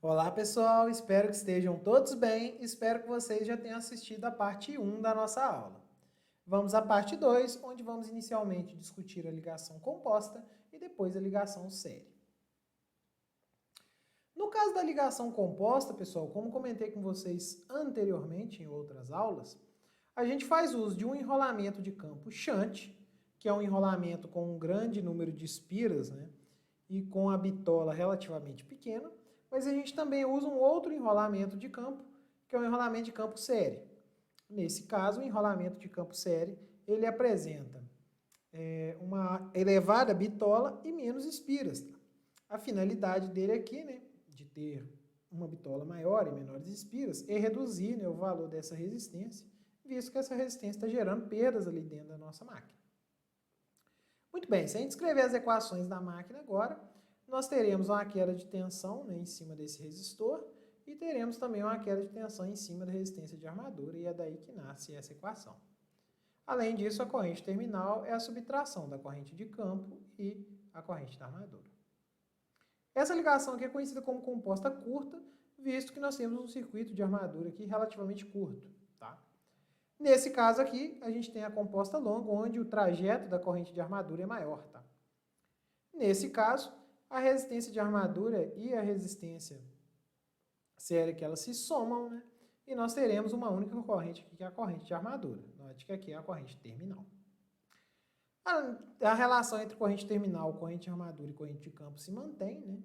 Olá pessoal, espero que estejam todos bem, espero que vocês já tenham assistido a parte 1 da nossa aula. Vamos à parte 2, onde vamos inicialmente discutir a ligação composta e depois a ligação série. No caso da ligação composta, pessoal, como comentei com vocês anteriormente em outras aulas, a gente faz uso de um enrolamento de campo shunt, que é um enrolamento com um grande número de espiras, né, e com a bitola relativamente pequena, mas a gente também usa um outro enrolamento de campo, que é o enrolamento de campo série. Nesse caso, o enrolamento de campo série, ele apresenta uma elevada bitola e menos espiras. Tá? A finalidade dele aqui, né, de ter uma bitola maior e menores espiras, é reduzir, né, o valor dessa resistência, visto que essa resistência está gerando perdas ali dentro da nossa máquina. Muito bem, se a gente escrever as equações da máquina agora, nós teremos uma queda de tensão, né, em cima desse resistor e teremos também uma queda de tensão em cima da resistência de armadura, e é daí que nasce essa equação. Além disso, a corrente terminal é a subtração da corrente de campo e a corrente da armadura. Essa ligação aqui é conhecida como composta curta, visto que nós temos um circuito de armadura aqui relativamente curto. Tá? Nesse caso aqui, a gente tem a composta longa, onde o trajeto da corrente de armadura é maior. Tá? Nesse caso, a resistência de armadura e a resistência série que elas se somam, né? E nós teremos uma única corrente aqui, que é a corrente de armadura. Note que aqui é a corrente terminal. A relação entre corrente terminal, corrente de armadura e corrente de campo se mantém, né?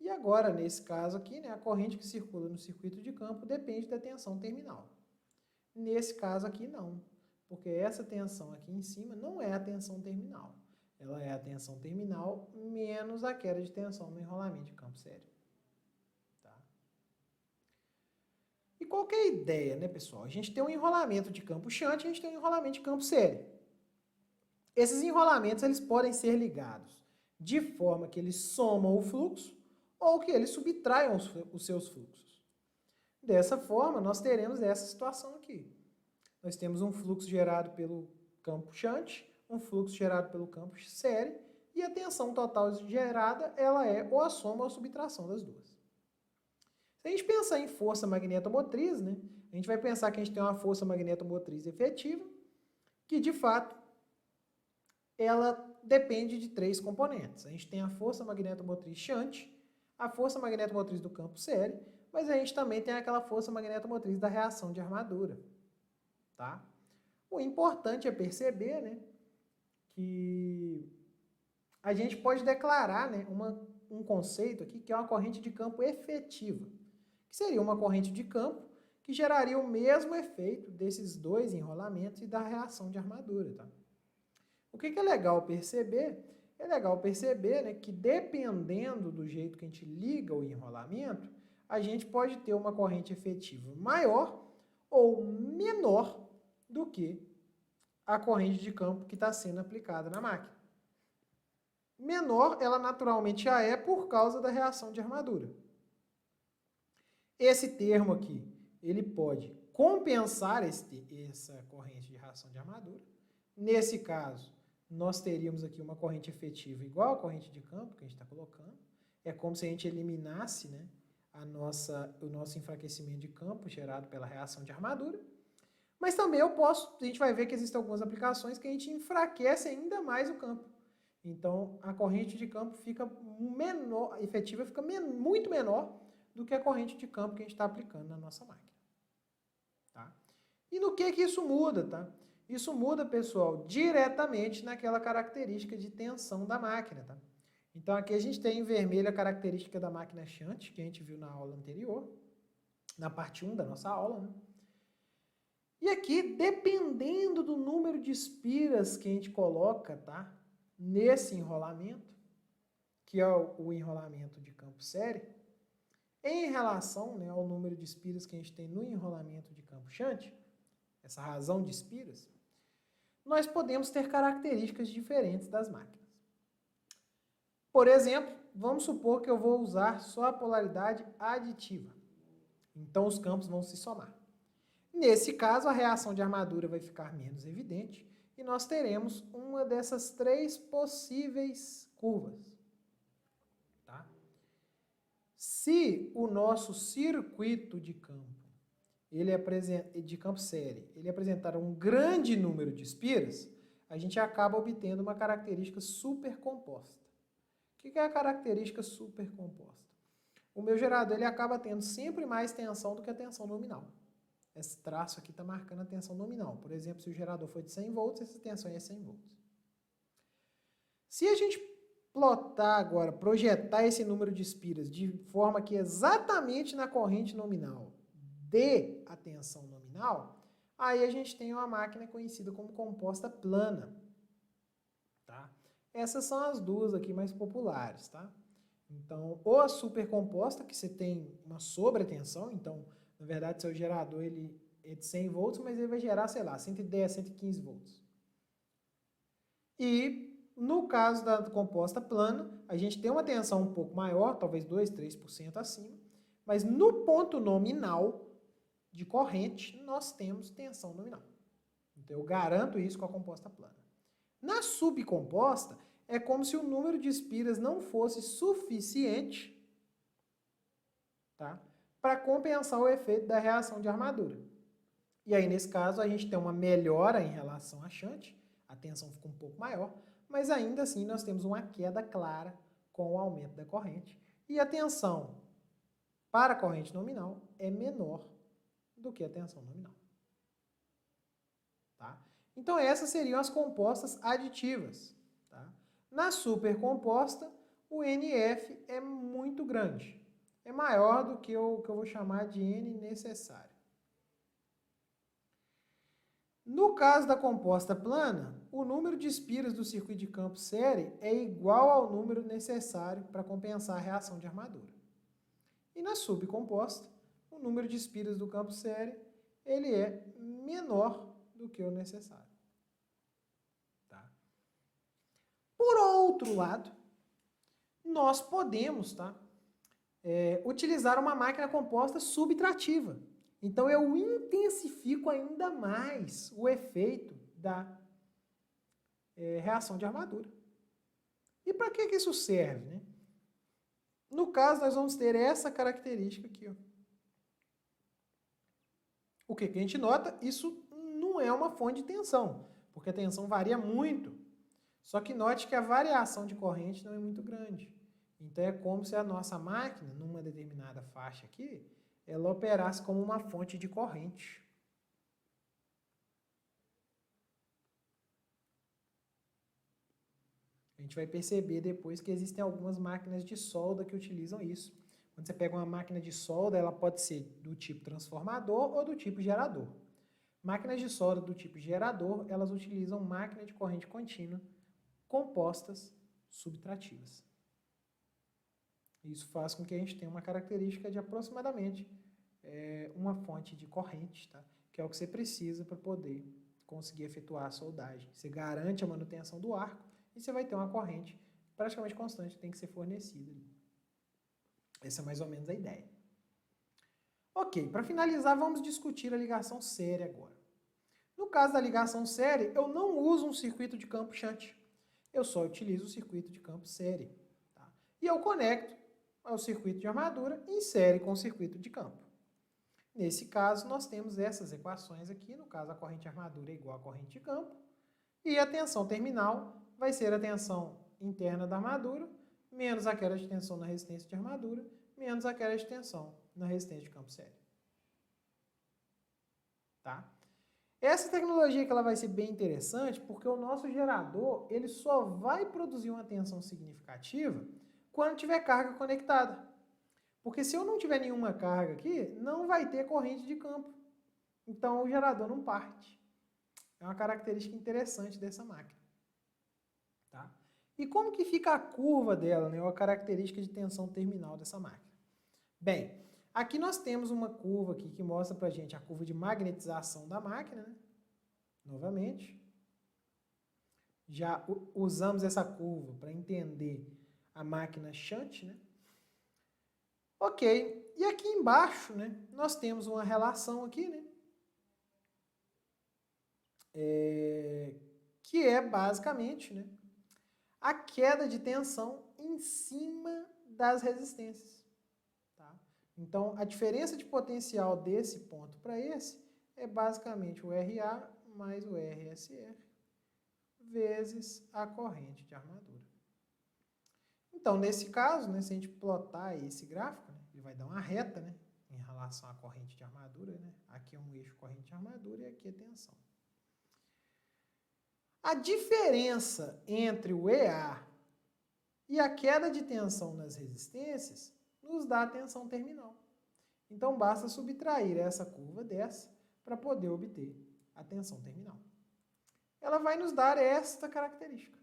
E agora, nesse caso aqui, né, a corrente que circula no circuito de campo depende da tensão terminal. Nesse caso aqui, não, porque essa tensão aqui em cima não é a tensão terminal. Ela é a tensão terminal menos a queda de tensão no enrolamento de campo série. Tá? E qual que é a ideia, né, pessoal? A gente tem um enrolamento de campo shunt, a gente tem um enrolamento de campo série. Esses enrolamentos eles podem ser ligados de forma que eles somam o fluxo ou que eles subtraiam os seus fluxos. Dessa forma, nós teremos essa situação aqui. Nós temos um fluxo gerado pelo campo shunt, um fluxo gerado pelo campo série, e a tensão total gerada ela é ou a soma ou a subtração das duas. Se a gente pensar em força magnetomotriz, né, a gente vai pensar que a gente tem uma força magnetomotriz efetiva, que de fato ela depende de três componentes. A gente tem a força magnetomotriz shunt, a força magnetomotriz do campo série, mas a gente também tem aquela força magnetomotriz da reação de armadura. Tá? O importante é perceber, né, que a gente pode declarar, né, um conceito aqui que é uma corrente de campo efetiva, que seria uma corrente de campo que geraria o mesmo efeito desses dois enrolamentos e da reação de armadura. Tá? O que é legal perceber? É legal perceber, né, que dependendo do jeito que a gente liga o enrolamento, a gente pode ter uma corrente efetiva maior ou menor do que a corrente de campo que está sendo aplicada na máquina. Menor, ela naturalmente já é por causa da reação de armadura. Esse termo aqui, ele pode compensar essa corrente de reação de armadura. Nesse caso, nós teríamos aqui uma corrente efetiva igual à corrente de campo que a gente está colocando. É como se a gente eliminasse, né, o nosso enfraquecimento de campo gerado pela reação de armadura. Mas também a gente vai ver que existem algumas aplicações que a gente enfraquece ainda mais o campo. Então, a corrente de campo fica menor, efetiva fica muito menor do que a corrente de campo que a gente está aplicando na nossa máquina. Tá? E no que isso muda? Tá? Isso muda, pessoal, diretamente naquela característica de tensão da máquina. Tá? Então, aqui a gente tem em vermelho a característica da máquina shunt, que a gente viu na aula anterior, na parte 1 da nossa aula, né? E aqui, dependendo do número de espiras que a gente coloca, tá, nesse enrolamento, que é o enrolamento de campo série, em relação, né, ao número de espiras que a gente tem no enrolamento de campo shunt, essa razão de espiras, nós podemos ter características diferentes das máquinas. Por exemplo, vamos supor que eu vou usar só a polaridade aditiva. Então, os campos vão se somar. Nesse caso, a reação de armadura vai ficar menos evidente e nós teremos uma dessas três possíveis curvas. Tá? Se o nosso circuito de campo, de campo série, ele apresentar um grande número de espiras, a gente acaba obtendo uma característica supercomposta. O que é a característica supercomposta? O meu gerador ele acaba tendo sempre mais tensão do que a tensão nominal. Esse traço aqui está marcando a tensão nominal. Por exemplo, se o gerador for de 100 volts, essa tensão é 100 volts. Se a gente plotar agora, projetar esse número de espiras de forma que exatamente na corrente nominal dê a tensão nominal, aí a gente tem uma máquina conhecida como composta plana. Tá? Essas são as duas aqui mais populares. Tá? Então, ou a supercomposta, que você tem uma sobretensão, então, na verdade, seu gerador ele é de 100 volts, mas ele vai gerar, sei lá, 110, 115 volts. E no caso da composta plana, a gente tem uma tensão um pouco maior, talvez 2, 3% acima, mas no ponto nominal de corrente, nós temos tensão nominal. Então, eu garanto isso com a composta plana. Na subcomposta, é como se o número de espiras não fosse suficiente, tá, para compensar o efeito da reação de armadura. E aí, nesse caso, a gente tem uma melhora em relação a shunt, a tensão fica um pouco maior, mas ainda assim nós temos uma queda clara com o aumento da corrente. E a tensão para a corrente nominal é menor do que a tensão nominal. Tá? Então essas seriam as compostas aditivas. Tá? Na supercomposta, o NF é muito grande. É maior do que o que eu vou chamar de N necessário. No caso da composta plana, o número de espiras do circuito de campo série é igual ao número necessário para compensar a reação de armadura. E na subcomposta, o número de espiras do campo série ele é menor do que o necessário. Tá? Por outro lado, nós podemos utilizar uma máquina composta subtrativa. Então, eu intensifico ainda mais o efeito da reação de armadura. E para que isso serve? Né? No caso, nós vamos ter essa característica aqui. Ó. O que a gente nota? Isso não é uma fonte de tensão, porque a tensão varia muito. Só que note que a variação de corrente não é muito grande. Então, é como se a nossa máquina, numa determinada faixa aqui, ela operasse como uma fonte de corrente. A gente vai perceber depois que existem algumas máquinas de solda que utilizam isso. Quando você pega uma máquina de solda, ela pode ser do tipo transformador ou do tipo gerador. Máquinas de solda do tipo gerador, elas utilizam máquina de corrente contínua compostas subtrativas. Isso faz com que a gente tenha uma característica de aproximadamente uma fonte de corrente, tá? Que é o que você precisa para poder conseguir efetuar a soldagem. Você garante a manutenção do arco e você vai ter uma corrente praticamente constante que tem que ser fornecida. Essa é mais ou menos a ideia. Ok, para finalizar, vamos discutir a ligação série agora. No caso da ligação série, eu não uso um circuito de campo shunt. Eu só utilizo o circuito de campo série. Tá? E eu conecto ao circuito de armadura em série com o circuito de campo. Nesse caso, nós temos essas equações aqui. No caso, a corrente de armadura é igual à corrente de campo. E a tensão terminal vai ser a tensão interna da armadura, menos a queda de tensão na resistência de armadura, menos a queda de tensão na resistência de campo série. Tá? Essa tecnologia que ela vai ser bem interessante porque o nosso gerador ele só vai produzir uma tensão significativa quando tiver carga conectada. Porque se eu não tiver nenhuma carga aqui, não vai ter corrente de campo. Então o gerador não parte. É uma característica interessante dessa máquina. Tá? E como que fica a curva dela, né? Ou a característica de tensão terminal dessa máquina? Bem, aqui nós temos uma curva aqui que mostra pra gente a curva de magnetização da máquina, né? Novamente. Já usamos essa curva para entender a máquina shunt, né? Ok, e aqui embaixo, né, nós temos uma relação aqui, né? Que é basicamente, né, a queda de tensão em cima das resistências. Então, a diferença de potencial desse ponto para esse é basicamente o RA mais o RSR vezes a corrente de armadura. Então, nesse caso, né, se a gente plotar esse gráfico, né, ele vai dar uma reta, né, em relação à corrente de armadura. Né? Aqui é um eixo corrente de armadura e aqui é tensão. A diferença entre o EA e a queda de tensão nas resistências nos dá a tensão terminal. Então, basta subtrair essa curva dessa para poder obter a tensão terminal. Ela vai nos dar esta característica.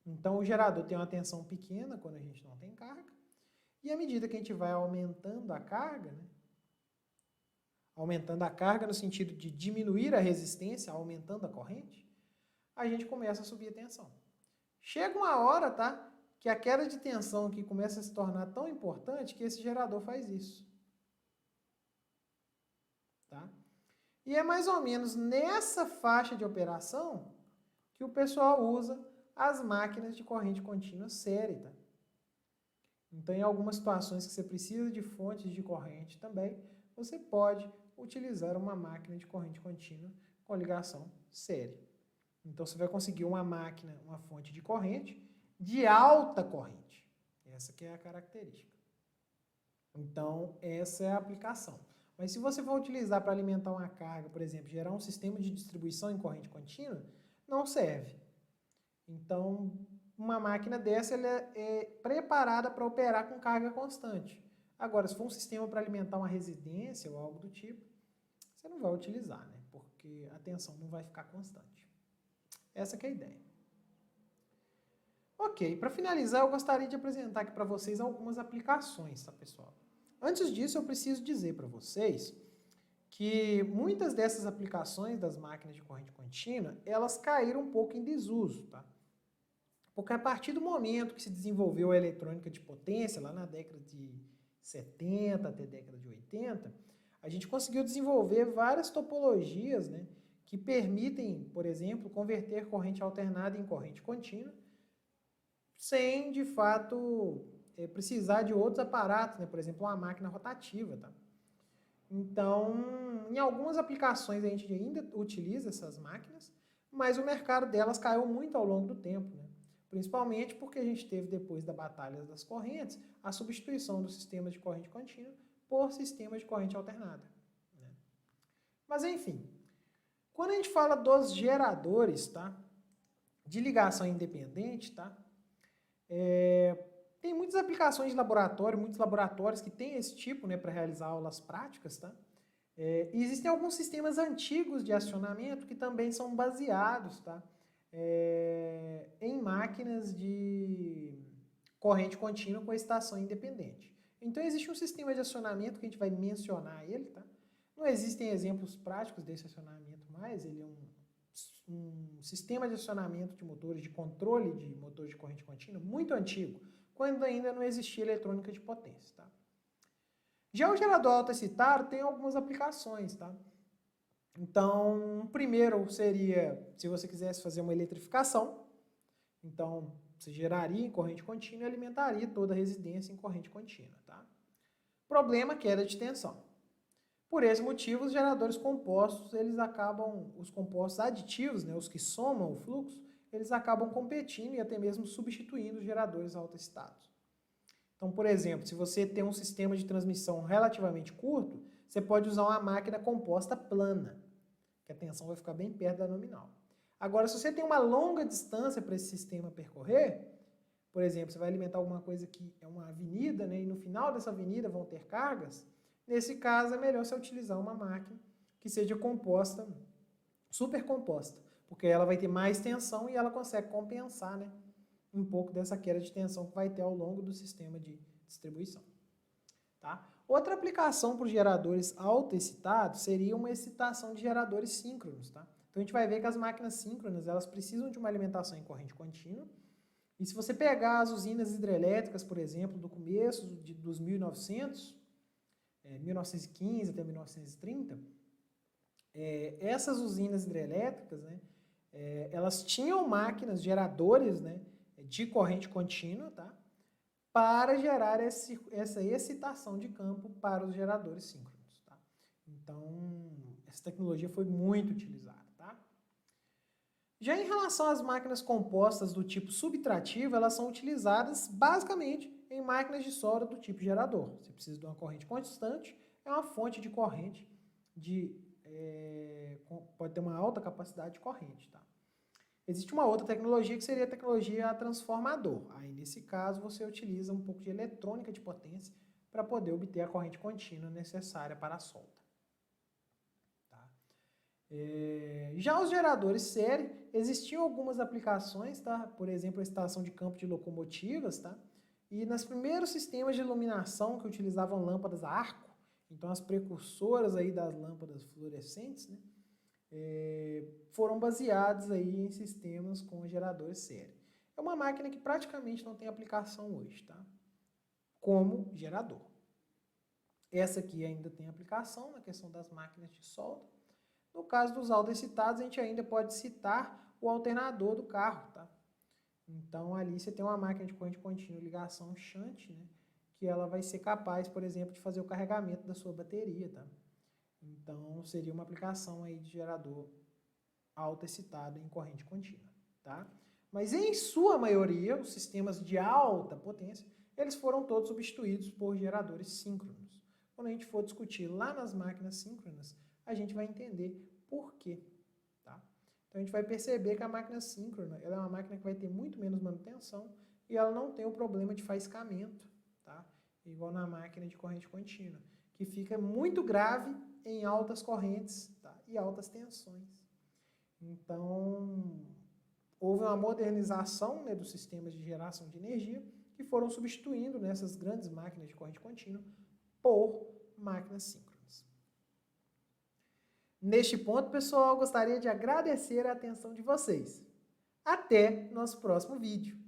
Então, o gerador tem uma tensão pequena quando a gente não tem carga, e à medida que a gente vai aumentando a carga, né, aumentando a carga no sentido de diminuir a resistência, aumentando a corrente, a gente começa a subir a tensão. Chega uma hora, tá, que a queda de tensão aqui começa a se tornar tão importante que esse gerador faz isso. Tá? E é mais ou menos nessa faixa de operação que o pessoal usa as máquinas de corrente contínua série. Tá? Então, em algumas situações que você precisa de fontes de corrente também, você pode utilizar uma máquina de corrente contínua com ligação série. Então, você vai conseguir uma máquina, uma fonte de corrente de alta corrente. Essa que é a característica. Então, essa é a aplicação. Mas se você for utilizar para alimentar uma carga, por exemplo, gerar um sistema de distribuição em corrente contínua, não serve. Então, uma máquina dessa ela é preparada para operar com carga constante. Agora, se for um sistema para alimentar uma residência ou algo do tipo, você não vai utilizar, né? Porque a tensão não vai ficar constante. Essa que é a ideia. Ok, para finalizar, eu gostaria de apresentar aqui para vocês algumas aplicações, tá, pessoal? Antes disso, eu preciso dizer para vocês que muitas dessas aplicações das máquinas de corrente contínua, elas caíram um pouco em desuso, tá? Porque a partir do momento que se desenvolveu a eletrônica de potência, lá na década de 70 até a década de 80, a gente conseguiu desenvolver várias topologias, né, que permitem, por exemplo, converter corrente alternada em corrente contínua, sem, de fato, precisar de outros aparatos, né, por exemplo, uma máquina rotativa. Tá? Então, em algumas aplicações a gente ainda utiliza essas máquinas, mas o mercado delas caiu muito ao longo do tempo, né? Principalmente porque a gente teve, depois da Batalha das Correntes, a substituição dos sistemas de corrente contínua por sistemas de corrente alternada. Né? Mas, enfim, quando a gente fala dos geradores, tá, de ligação independente, tá, tem muitas aplicações de laboratório, muitos laboratórios que têm esse tipo, né, para realizar aulas práticas. Tá? E existem alguns sistemas antigos de acionamento que também são baseados, tá, em máquinas de corrente contínua com estação independente. Então, existe um sistema de acionamento que a gente vai mencionar ele. Tá? Não existem exemplos práticos desse acionamento mais, ele é um sistema de acionamento de motores, de controle de motores de corrente contínua, muito antigo, quando ainda não existia eletrônica de potência. Tá? Já o gerador autoexcitado tem algumas aplicações. Tá? Então, primeiro seria, se você quisesse fazer uma eletrificação, então você geraria em corrente contínua e alimentaria toda a residência em corrente contínua. Tá? Problema, queda de tensão. Por esse motivo, os geradores compostos, eles acabam, os compostos aditivos, né, os que somam o fluxo, eles acabam competindo e até mesmo substituindo os geradores autoexcitados. Então, por exemplo, se você tem um sistema de transmissão relativamente curto, você pode usar uma máquina composta plana, que a tensão vai ficar bem perto da nominal. Agora, se você tem uma longa distância para esse sistema percorrer, por exemplo, você vai alimentar alguma coisa que é uma avenida, né, e no final dessa avenida vão ter cargas, nesse caso é melhor você utilizar uma máquina que seja composta, supercomposta, porque ela vai ter mais tensão e ela consegue compensar, né, um pouco dessa queda de tensão que vai ter ao longo do sistema de distribuição. Tá? Outra aplicação para os geradores autoexcitados seria uma excitação de geradores síncronos. Tá? Então a gente vai ver que as máquinas síncronas elas precisam de uma alimentação em corrente contínua. E se você pegar as usinas hidrelétricas, por exemplo, do começo dos 1900, 1915 até 1930, essas usinas hidrelétricas, né, elas tinham máquinas, geradores, né, de corrente contínua, tá, para gerar essa excitação de campo para os geradores síncronos. Tá? Então, essa tecnologia foi muito utilizada. Tá? Já em relação às máquinas compostas do tipo subtrativo, elas são utilizadas basicamente em máquinas de solda do tipo gerador. Você precisa de uma corrente constante, é uma fonte de corrente pode ter uma alta capacidade de corrente. Tá? Existe uma outra tecnologia que seria a tecnologia transformador. Aí, nesse caso, você utiliza um pouco de eletrônica de potência para poder obter a corrente contínua necessária para a solda. Tá? Já os geradores série, existiam algumas aplicações, tá? Por exemplo, a estação de campo de locomotivas, tá? E nos primeiros sistemas de iluminação que utilizavam lâmpadas a arco, então as precursoras aí das lâmpadas fluorescentes, né? Foram baseados aí em sistemas com geradores série. É uma máquina que praticamente não tem aplicação hoje, tá? Como gerador. Essa aqui ainda tem aplicação na questão das máquinas de solda. No caso dos autoexcitados, a gente ainda pode citar o alternador do carro, tá? Então, ali você tem uma máquina de corrente contínua, ligação shunt, né? Que ela vai ser capaz, por exemplo, de fazer o carregamento da sua bateria, tá? Então, seria uma aplicação aí de gerador autoexcitado em corrente contínua, tá? Mas, em sua maioria, os sistemas de alta potência, eles foram todos substituídos por geradores síncronos. Quando a gente for discutir lá nas máquinas síncronas, a gente vai entender por quê, tá? Então, a gente vai perceber que a máquina síncrona, ela é uma máquina que vai ter muito menos manutenção e ela não tem o problema de faiscamento, tá? Igual na máquina de corrente contínua, que fica muito grave em altas correntes, tá? E altas tensões. Então, houve uma modernização, né, dos sistemas de geração de energia que foram substituindo nessas grandes máquinas de corrente contínua por máquinas síncronas. Neste ponto, pessoal, gostaria de agradecer a atenção de vocês. Até nosso próximo vídeo.